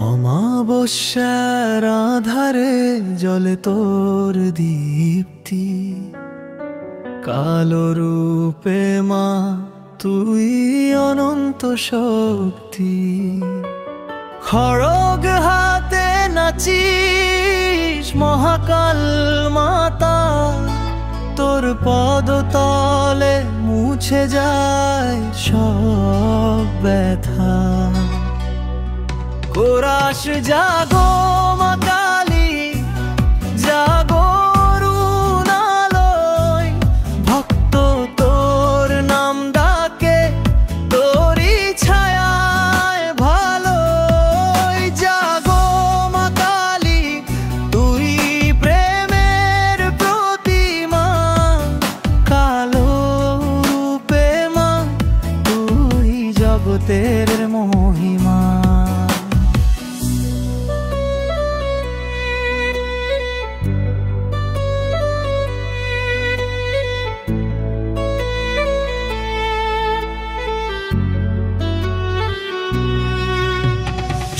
অমাবস্যার আধারে জ্বলে তোর দীপ্তি, কালো রূপে মা তুই অনন্ত শক্তি। খড়গ হাতে নাচিস মহাকাল মাতা, তোর পদতলে মুছে যায় সব ব্যথা। কোরাস জাগো মা কালী, জাগো অরুণালয়, ভক্ত তোর নাম ডাকে তোরই ছায়ায় ভালোই। জাগো মা কালী, তুই প্রেমের প্রতিমা, কালো রূপে মা তুই জগতের মহিমা।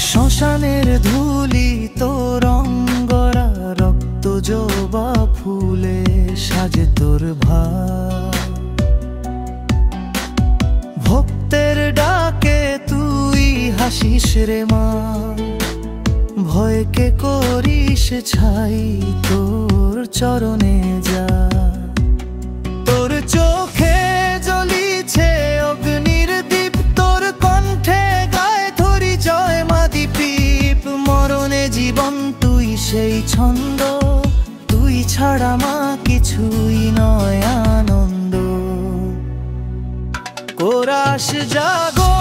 শ্মশানের ধুলি তোর অঙ্গরা, রক্ত জবা ফুলে সাজে তোর ভার। ভক্তের ডাকে তুই হাসিস রে মা, ভয়কে করিস ছাই তোর চরণে যা। তোর চোখে জ্বলিছে অগ্নির দীপ, তোর কণ্ঠে গায়ে ধরি জয় মা দীপ। মরণে জীবন তুই সেই ছন্দ, তুই ছাড়া মা কিছুই নয় আনন্দ। কোরাস জাগো